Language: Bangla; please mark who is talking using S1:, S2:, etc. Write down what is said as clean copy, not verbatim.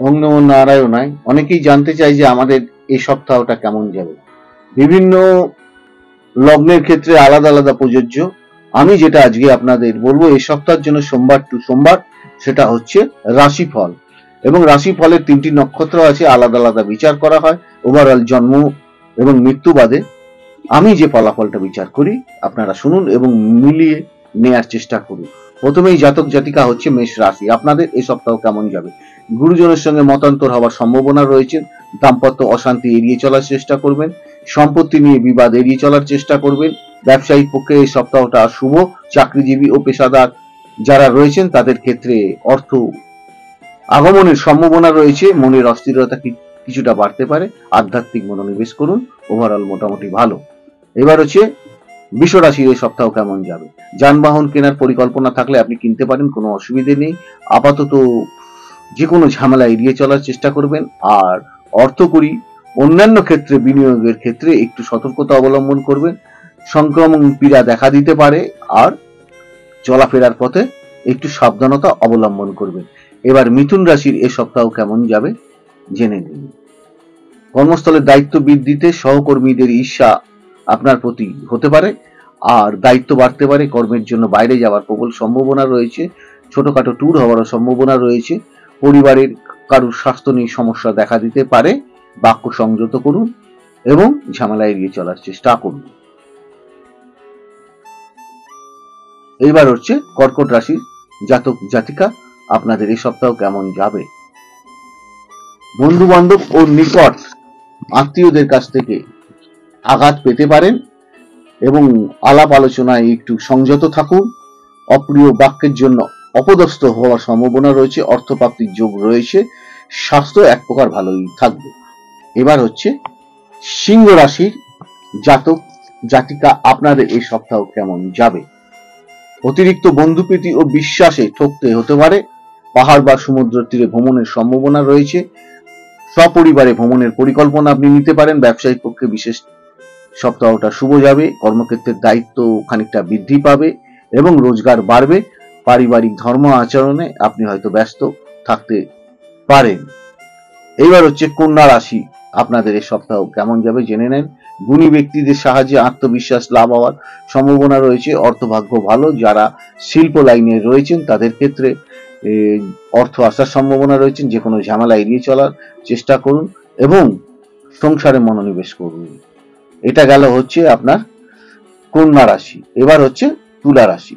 S1: ওং নমো নারায়ণায়। অনেকেই জানতে চাই যে আমাদের এই সপ্তাহটা কেমন যাবে। বিভিন্ন লগ্নের ক্ষেত্রে আলাদা আলাদা প্রযোজ্য। আমি যেটা আজকে আপনাদের বলবো এই সপ্তাহের জন্য সোমবার টু সোমবার, সেটা হচ্ছে রাশিফল। এবং রাশিফলের 3টি নক্ষত্র আছে, আলাদা আলাদা বিচার করা হয়। ওভারঅল জন্ম এবং মৃত্যু বাদে আমি যে ফলাফলটা বিচার করি আপনারা শুনুন এবং মিলিয়ে নেয়ার চেষ্টা করুন। প্রথমেই জাতক জাতিকা হচ্ছে মেষ রাশি। আপনাদের এই সপ্তাহ কেমন যাবে? গুরুজনের সঙ্গে মতান্তর হওয়ার সম্ভাবনা রয়েছে। দাম্পত্য অশান্তি এড়িয়ে চলার চেষ্টা করবেন। সম্পত্তি নিয়ে বিবাদ এড়িয়ে চলার চেষ্টা করবেন। ব্যবসায়িক পক্ষে এই সপ্তাহটা শুভ। চাকরিজীবী ও পেশাদার যারা রয়েছেন তাদের ক্ষেত্রে অর্থ আগমনের সম্ভাবনা রয়েছে। মনের অস্থিরতা কিছুটা বাড়তে পারে। আধ্যাত্মিক মনোনিবেশ করুন। ওভারঅল মোটামুটি ভালো। এবার হচ্ছে বৃষ রাশির এই সপ্তাহ কেমন যাবে? যানবাহন কেনার পরিকল্পনা থাকলে আপনি কিনতে পারেন, কোনো অসুবিধে নেই। আপাতত যে কোনো ঝামেলা এড়িয়ে চলার চেষ্টা করবেন। আর অর্থকরী অন্যান্য ক্ষেত্রে বিনিয়োগের ক্ষেত্রে একটু সতর্কতা অবলম্বন করবেন। সংক্রমণ পীড়া দেখা দিতে পারে, আর চলাফেরার পথে একটু সাবধানতা অবলম্বন করবেন। এবার মিথুন রাশির এ সপ্তাহ কেমন যাবে জেনে নিন। কর্মস্থলের দায়িত্ব বৃদ্ধিতে সহকর্মীদের ঈর্ষা আপনার প্রতি হতে পারে, আর দায়িত্ব বাড়তে পারে। কর্মের জন্য বাইরে যাওয়ার প্রবল সম্ভাবনা রয়েছে। ছোটখাটো ট্যুর হওয়ারও সম্ভাবনা রয়েছে। পরিবারের কারুর স্বাস্থ্য নিয়ে সমস্যা দেখা দিতে পারে। বাক্য সংযত করুন এবং ঝামেলা এড়িয়ে চলার চেষ্টা করুন। এইবার হচ্ছে কর্কট রাশির জাতক জাতিকা, আপনাদের এই সপ্তাহ কেমন যাবে? বন্ধু বান্ধব ও নিকট আত্মীয়দের কাছ থেকে আঘাত পেতে পারেন এবং আলাপ আলোচনায় একটু সংযত থাকুন। অপ্রিয় বাক্যের জন্য অপদস্থ হওয়ার সম্ভাবনা রয়েছে। অর্থপ্রাপ্তির যোগ রয়েছে। স্বাস্থ্য এক প্রকার ভালোই থাকবে। এবার হচ্ছে সিংহ রাশির জাতক জাতিকা, আপনাদের এই সপ্তাহ কেমন যাবে? অতিরিক্ত বন্ধুপ্রীতি ও বিশ্বাসে ঠকতে হতে পারে। পাহাড় বা সমুদ্র তীরে ভ্রমণের সম্ভাবনা রয়েছে। সপরিবারে ভ্রমণের পরিকল্পনা আপনি নিতে পারেন। ব্যবসায়িক পক্ষে বিশেষ সপ্তাহটা শুভ যাবে। কর্মক্ষেত্রের দায়িত্ব খানিকটা বৃদ্ধি পাবে এবং রোজগার বাড়বে। পারিবারিক ধর্ম আচরণে আপনি হয়তো ব্যস্ত থাকতে পারেন। এইবার হচ্ছে কন্যা রাশি, আপনাদের এই সপ্তাহ কেমন যাবে জেনে নেন। গুণী ব্যক্তিদের সাহায্যে আত্মবিশ্বাস লাভ হওয়ার সম্ভাবনা রয়েছে। অর্থভাগ্য ভালো। যারা শিল্প লাইনে রয়েছেন তাদের ক্ষেত্রে অর্থ আসার সম্ভাবনা রয়েছে। যে কোনো ঝামেলা এড়িয়ে চলার চেষ্টা করুন এবং সংসারে মনোনিবেশ করুন। এটা গেল হচ্ছে আপনার কন্যা রাশি। এবার হচ্ছে তুলা রাশি।